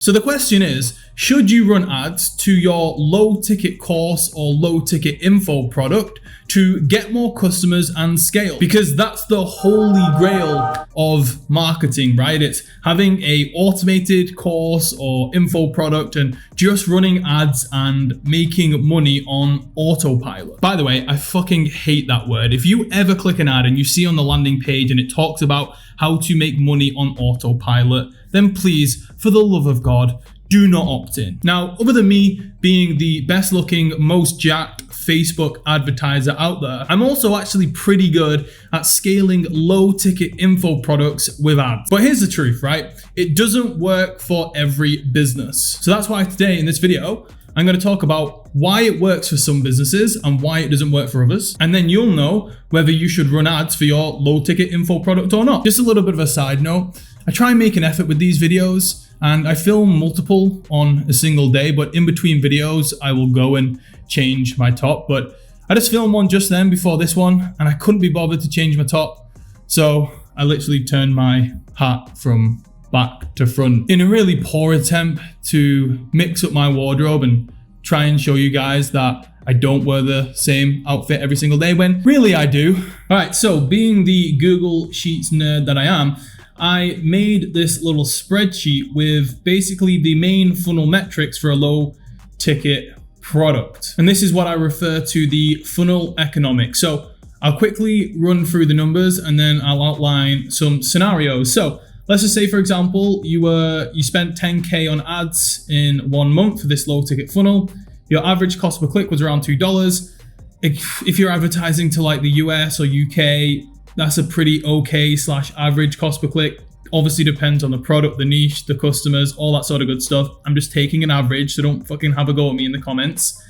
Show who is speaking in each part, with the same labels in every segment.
Speaker 1: So the question is, should you run ads to your low ticket course or low ticket info product to get more customers and scale? Because that's the holy grail of marketing, right? It's having a automated course or info product and just running ads and making money on autopilot. By the way, I fucking hate that word. If you ever click an ad and you see on the landing page and it talks about how to make money on autopilot, then please, for the love of God, do not opt in. Now, other than me being the best looking, most jacked Facebook advertiser out there, I'm also actually pretty good at scaling low ticket info products with ads. But here's the truth, right? It doesn't work for every business. So that's why today in this video, I'm going to talk about why it works for some businesses and why it doesn't work for others. And then you'll know whether you should run ads for your low ticket info product or not. Just a little bit of a side note. I try and make an effort with these videos and I film multiple on a single day, but in between videos, I will go and change my top. But I just filmed one just then before this one and I couldn't be bothered to change my top. So I literally turned my hat from back to front in a really poor attempt to mix up my wardrobe and try and show you guys that I don't wear the same outfit every single day when really I do. All right, so being the Google Sheets nerd that I am, I made this little spreadsheet with basically the main funnel metrics for a low ticket product. And this is what I refer to the funnel economics. So I'll quickly run through the numbers and then I'll outline some scenarios. So let's just say, for example, you spent 10K on ads in 1 month for this low ticket funnel. Your average cost per click was around $2. If you're advertising to like the US or UK, that's a pretty okay / average cost per click. Obviously depends on the product, the niche, the customers, all that sort of good stuff. I'm just taking an average, so don't fucking have a go at me in the comments.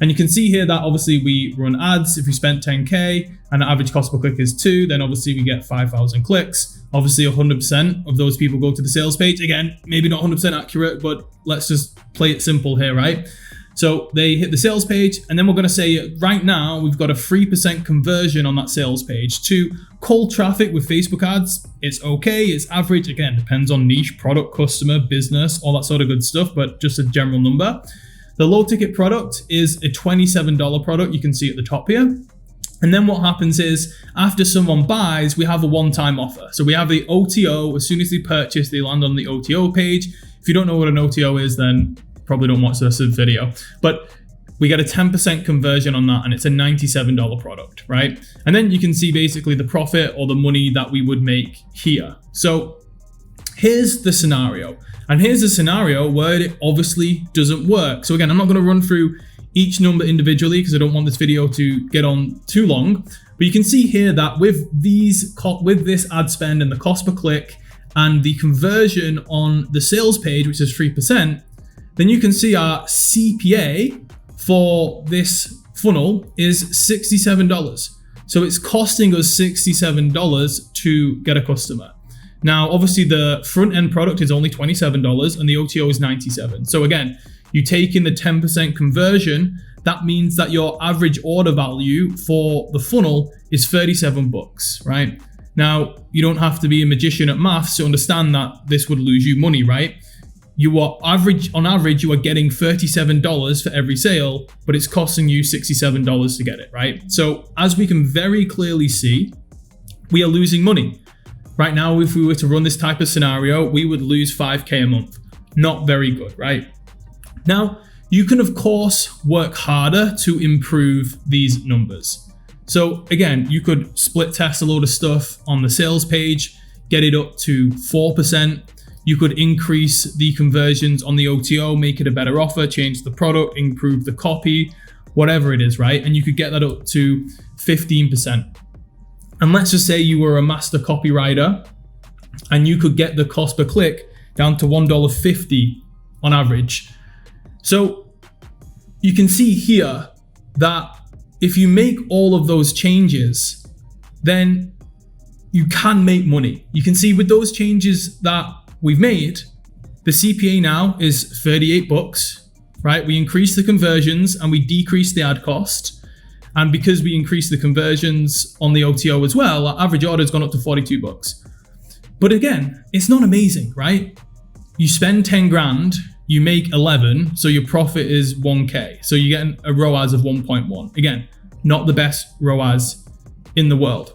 Speaker 1: And you can see here that obviously we run ads. If we spent 10K and the average cost per click is 2, then obviously we get 5,000 clicks. Obviously 100% of those people go to the sales page. Again, maybe not 100% accurate, but let's just play it simple here, right? So they hit the sales page and then we're going to say right now we've got a 3% conversion on that sales page to cold traffic with Facebook ads. It's okay, it's average. Again, depends on niche, product, customer, business, all that sort of good stuff, but just a general number. The low ticket product is a $27 product. You can see at the top here. And then what happens is after someone buys, we have a one-time offer. So we have the OTO. As soon as they purchase, they land on the OTO page. If you don't know what an OTO is, then probably don't watch this video, but we get a 10% conversion on that and it's a $97 product, right? And then you can see basically the profit or the money that we would make here. So here's the scenario. And here's a scenario where it obviously doesn't work. So again, I'm not going to run through each number individually because I don't want this video to get on too long. But you can see here that with this ad spend and the cost per click and the conversion on the sales page, which is 3%, then you can see our CPA for this funnel is $67. So it's costing us $67 to get a customer. Now, obviously the front end product is only $27 and the OTO is $97. So again, you take in the 10% conversion, that means that your average order value for the funnel is $37, right? Now, you don't have to be a magician at maths to understand that this would lose you money, right? On average, you are getting $37 for every sale, but it's costing you $67 to get it, right? So as we can very clearly see, we are losing money. Right now, if we were to run this type of scenario, we would lose 5K a month. Not very good, right? Now, you can of course work harder to improve these numbers. So again, you could split test a load of stuff on the sales page, get it up to 4%. You could increase the conversions on the OTO, make it a better offer, change the product, improve the copy, whatever it is, right? And you could get that up to 15%. And let's just say you were a master copywriter and you could get the cost per click down to $1.50 on average. So you can see here that if you make all of those changes, then you can make money. You can see with those changes that we've made, the CPA now is $38, right? We increase the conversions and we decrease the ad cost. And because we increase the conversions on the OTO as well, our average order has gone up to $42. But again, it's not amazing, right? you spend 10 grand, you make 11, so your profit is 1K. So you're getting a ROAS of 1.1. Again, not the best ROAS in the world.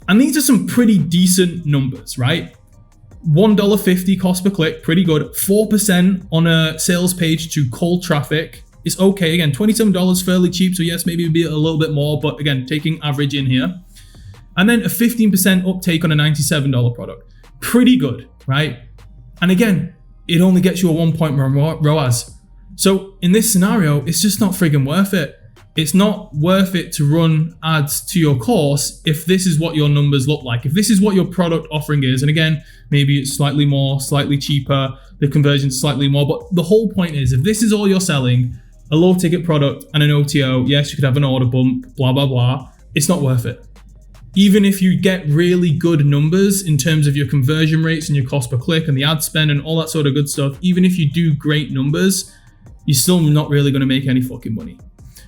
Speaker 1: And these are some pretty decent numbers, right? $1.50 cost per click, pretty good. 4% on a sales page to cold traffic is okay. Again, $27 fairly cheap. So yes, maybe it'd be a little bit more, but again, taking average in here. And then a 15% uptake on a $97 product. Pretty good, right? And again, it only gets you a 1 point ROAS. So in this scenario, it's just not friggin' worth it. It's not worth it to run ads to your course if this is what your numbers look like. If this is what your product offering is, and again, maybe it's slightly more, slightly cheaper, the conversion's slightly more, but the whole point is, if this is all you're selling, a low ticket product and an OTO, yes, you could have an order bump, blah, blah, blah, it's not worth it. Even if you get really good numbers in terms of your conversion rates and your cost per click and the ad spend and all that sort of good stuff, even if you do great numbers, you're still not really going to make any fucking money.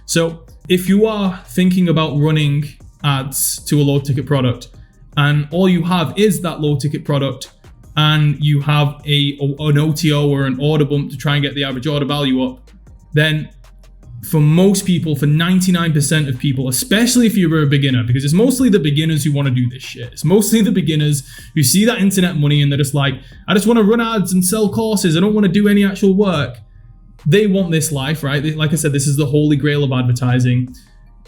Speaker 1: So if you are thinking about running ads to a low ticket product and all you have is that low ticket product and you have an OTO or an order bump to try and get the average order value up, then for most people, for 99% of people, especially if you're a beginner, because it's mostly the beginners who want to do this shit. It's mostly the beginners who see that internet money and they're just like, I just want to run ads and sell courses. I don't want to do any actual work. They want this life, right? Like I said, this is the holy grail of advertising.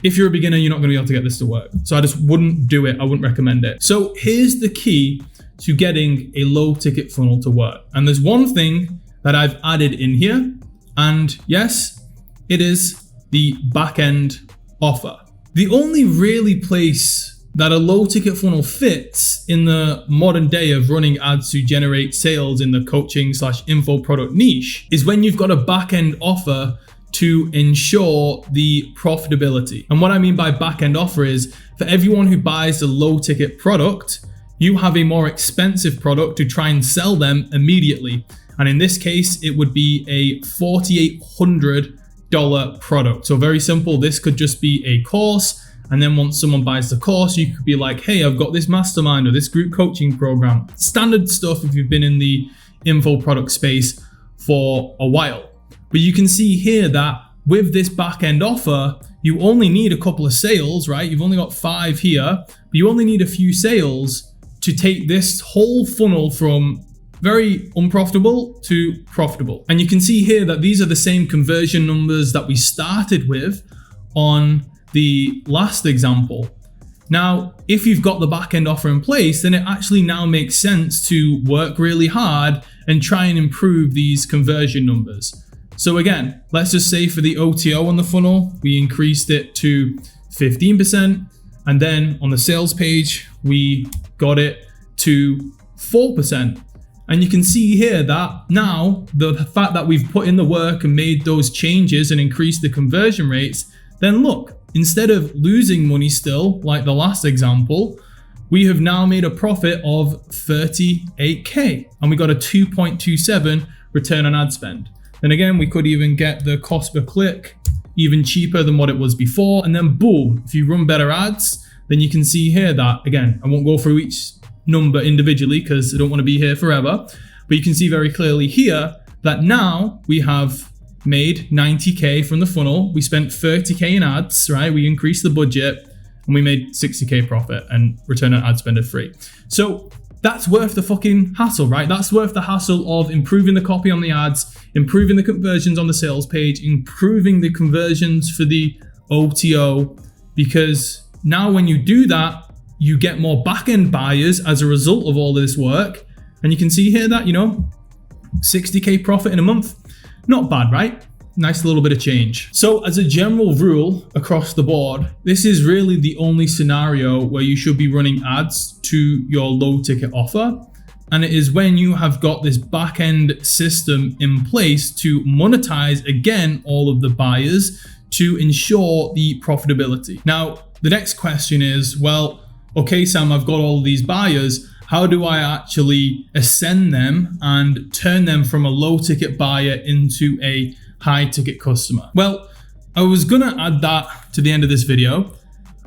Speaker 1: If you're a beginner, you're not going to be able to get this to work. So I just wouldn't do it. I wouldn't recommend it. So here's the key to getting a low ticket funnel to work. And there's one thing that I've added in here. And yes, it is the back-end offer. The only really place that a low ticket funnel fits in the modern day of running ads to generate sales in the coaching/info product niche is when you've got a back-end offer to ensure the profitability. And what I mean by back-end offer is for everyone who buys a low ticket product, you have a more expensive product to try and sell them immediately. And in this case, it would be a $4,800 product. So very simple. This could just be a course. And then once someone buys the course, you could be like, hey, I've got this mastermind or this group coaching program. Standard stuff if you've been in the info product space for a while. But you can see here that with this back-end offer, you only need a couple of sales, right? You've only got 5 here, but you only need a few sales to take this whole funnel from very unprofitable to profitable. And you can see here that these are the same conversion numbers that we started with on the last example. Now, if you've got the back-end offer in place, then it actually now makes sense to work really hard and try and improve these conversion numbers. So again, let's just say for the OTO on the funnel, we increased it to 15. And then on the sales page, we got it to 4%. And you can see here that now the fact that we've put in the work and made those changes and increased the conversion rates, then look, instead of losing money still, like the last example, we have now made a profit of 38K and we got a 2.27 return on ad spend. Then again, we could even get the cost per click even cheaper than what it was before. And then boom, if you run better ads, then you can see here that, again, I won't go through each number individually because I don't want to be here forever, but you can see very clearly here that now we have made 90K from the funnel. We spent 30K in ads, right? We increased the budget and we made 60K profit and return on ad spend of free. So that's worth the fucking hassle, right? That's worth the hassle of improving the copy on the ads, improving the conversions on the sales page, improving the conversions for the OTO, because now when you do that, you get more back-end buyers as a result of all of this work. And you can see here that, 60K profit in a month. Not bad, right? Nice little bit of change. So as a general rule across the board, this is really the only scenario where you should be running ads to your low ticket offer. And it is when you have got this back-end system in place to monetize again all of the buyers to ensure the profitability. Now, the next question is, well, okay, Sam, I've got all of these buyers. How do I actually ascend them and turn them from a low ticket buyer into a high ticket customer? Well, I was gonna add that to the end of this video,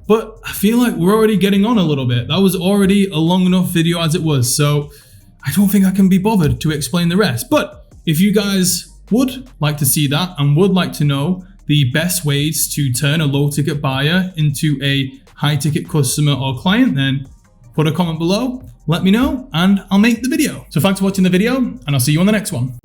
Speaker 1: but I feel like we're already getting on a little bit. That was already a long enough video as it was. So I don't think I can be bothered to explain the rest. But if you guys would like to see that and would like to know the best ways to turn a low ticket buyer into a high ticket customer or client, then put a comment below, let me know, and I'll make the video. So thanks for watching the video, and I'll see you on the next one.